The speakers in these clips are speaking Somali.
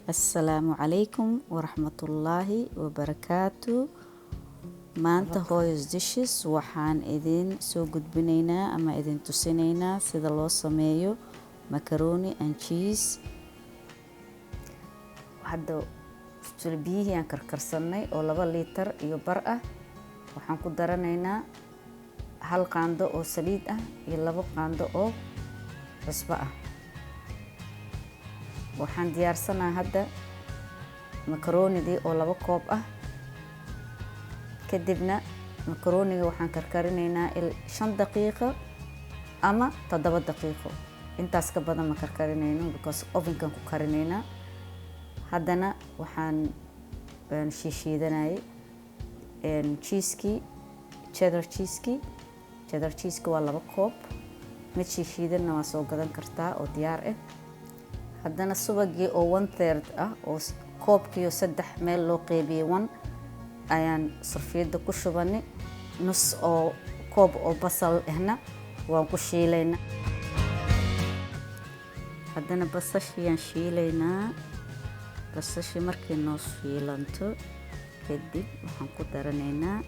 Assalaamu calaykum waraxmatullaahi wabarakaatu. Maanta Hooyo's Dishes waxaan idin soo gudbinaynaa ama idin tusinaynaa sida loo sameeyo macaroni and cheese. Hadda biyihii aan karkarsanay oo 2 litir iyo bar ah, waxaan ku daranaynaa 1 qaando oo saliid ah iyo 2 qaando oo cusbo ah. waxaan diyaarsanaa hadda macaronidii oo 2 koob ah. kadibna macaroniga waxaan karkarinaynaa 5 daqiiqo ama 7 daqiiqo. intaas ka badan ma karkarinayno because ovenkan ku karinaynaa. haddana waxaan shiishiidanayay cheddar cheese waa 2 koob. mid shiishiidanna waa soo gadan kartaa oo diyaar ah. haddana subagii oo 1/3 ah oo koobkiyo 3 meel loo qeybiyay 1 ayaan sarfiyada ku shubanay. nus oo koob oo basal ahna waan ku shiilaynaa. haddana basashiyaan shiilaynaa. basashi markay noo shiilanto kadib waxaan ku daranaynaa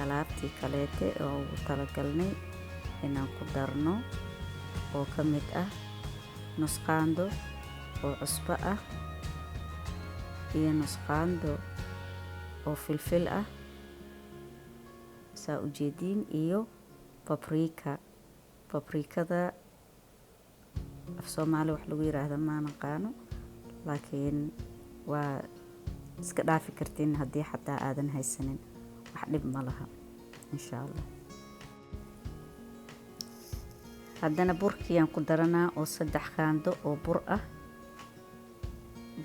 alaabtii kaleete oo ugu talagalnay inaan ku darno oo ka mid ah nus qaando oo cusbo ah iyo nus qaando oo filfil ah saa ujeediin iyo paprikada af Soomaali wax lagu yiraahdo ma naqaano, laakiin waa iska dhaafi kartiin haddii xataa aadan haysanin, wax dhib ma laha insha Allah. haddana burkiyaan ku daranaa oo 3 qaando oo bur ah.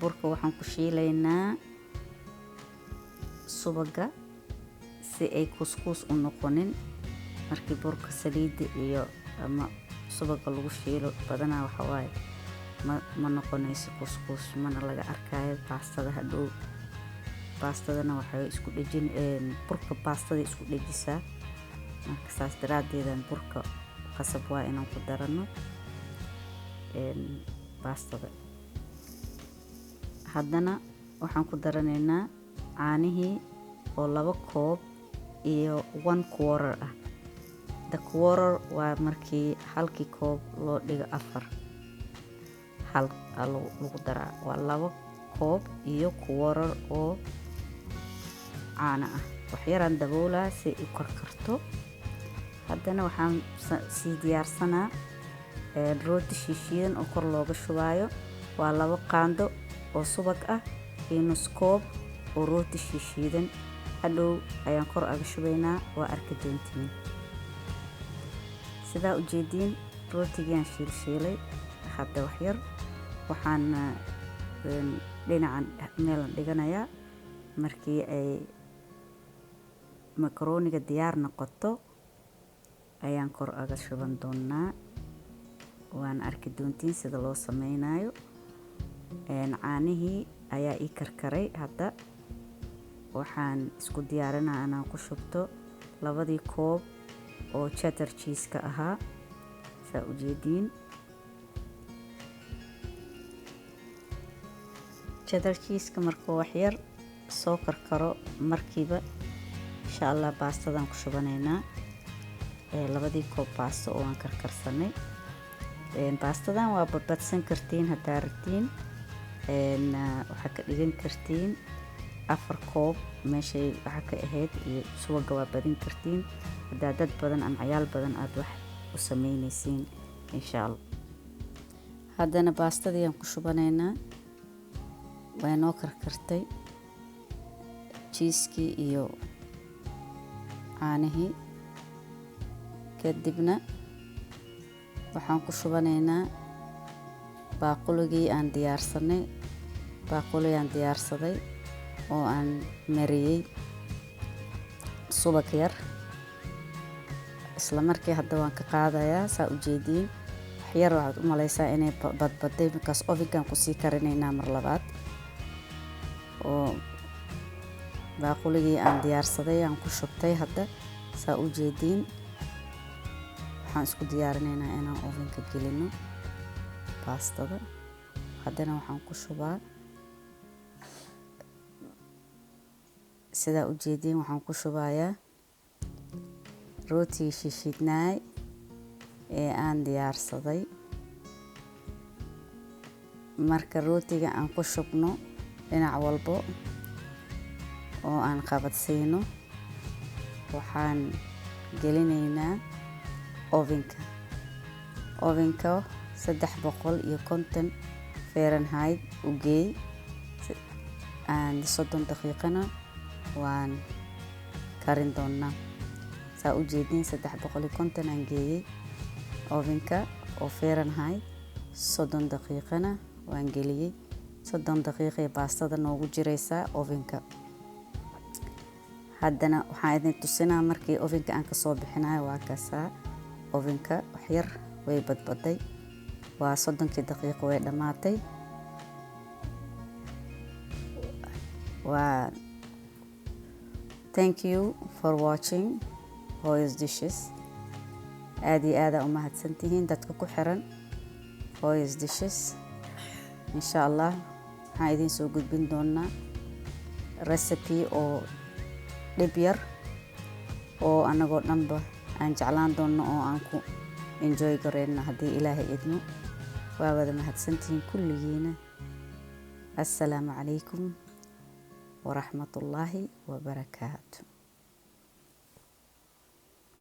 burka waxaan ku shiilaynaa subaga si ay kuskus u noqonin. markii burka saliida iyo ama subaga lagu shiilo badanaa waxa waaye ma noqonayso kuskus, mana laga arkayo baastada hadhow. baastadana waxay isku dhejin burka baastada isku dhejisaa. marka saas daraadeedan burka qasab waa inaan ku darano baastada. haddana waxaan ku daranaynaa caanihii oo 2 koob iyo 1/4 ah. the quarter waa markii halkii koob loo dhigo 4 hal lagu daraa. waa 2 koob iyo 1/4 oo caano ah. wax yaraan daboolaa si ay u karkarto. haddana waxaan sii diyaarsanaa rooti shiishiidan oo kor looga shubaayo. waa 2 qaando oo subag ah iyo nus koob oo rooti shiishiidan. hadhow ayaan kor aga shubaynaa, waa arki doontiin. sidaa ujeediin rootigaan shiilay. hadda wax yar waxaan dhinacan meel dhiganayaa. markii ay macaroniga diyaar noqoto ayaan kor aga shuban doonaa. waan arki doontiin sida loo sameynayo. caanihii ayaa ii karkaray. hadda waxaan isku diyaarinaa inaan ku shubto 2 koob oo cheddar cheese ka ahaa saa ujeediin. cheddar cheese markuu wax yar soo karkaro markiiba insha Allah baastadan ku shubanaynaa. 2 koob baasto oo aan karkarsanay. baastadan waa badbadsan kartiin haddaa rabtiin. waxaa ka dhigan kartiin 4 koob meeshay waxa ka ahayd iyo subaga waa badin kartiin haddaa dad badan ama ciyaal badan aad wax u sameynaysiin insha Allah. haddana baastadii aan ku shubanaynaa. waa noo karkartay cheese-kii iyo caanihii. kadibna waxaan ku shubanaynaa baaquligii aan diyaarsaday oo aan mariyay subag yar. isla markii hadda waan ka qaadayaa saa ujeediin. wax yar waxaad u malaysaa inay badbaday markaas ovenkan ku sii karinaynaa mar labaad. oo baaquligii aan diyaarsaday aan ku shubtay. hadda saa ujeediin waxaan isku diyaarinaynaa inaan ovenka gelino baastada. haddana waxaan ku shubaa sidaa u jeedin waxaan ku shubayaa rootigii shiishidnaay ee aan diyaarsaday. marka rootiga aan ku shubno dhinac walbo oo aan qabadsiino waxaan gelinaynaa ovenka 350 Fahrenheit u geey aan 30 daqiiqana waan karin doonaa. saa u jeedin 350 aan geeyay ovenka oo Fahrenheit 30 daqiiqana waan geliyay. 30 daqiiqo baastada noogu jiraysaa ovenka. haddana waxaan idin tusinaa markii ovenka aan ka soo bixinayo waa kaasaa ovenka wax yar way badbaday. waa 30 daqiiqo way dhamaatay. Thank you for watching Hooyo's Dishes. aad iyo aad u mahadsantihiin dadka ku xiran Hooyo's Dishes. insha Allah waxaan idin soo gudbin doonaa recipe oo dhib yar oo anagoo dhanba aan jeclaan doono oo aan ku enjoy gareyno haddii Ilaahay idmo. waa wada mahadsantihiin kulligiina. assalaamu calaykum waraxmatullaahi wabarakaatu.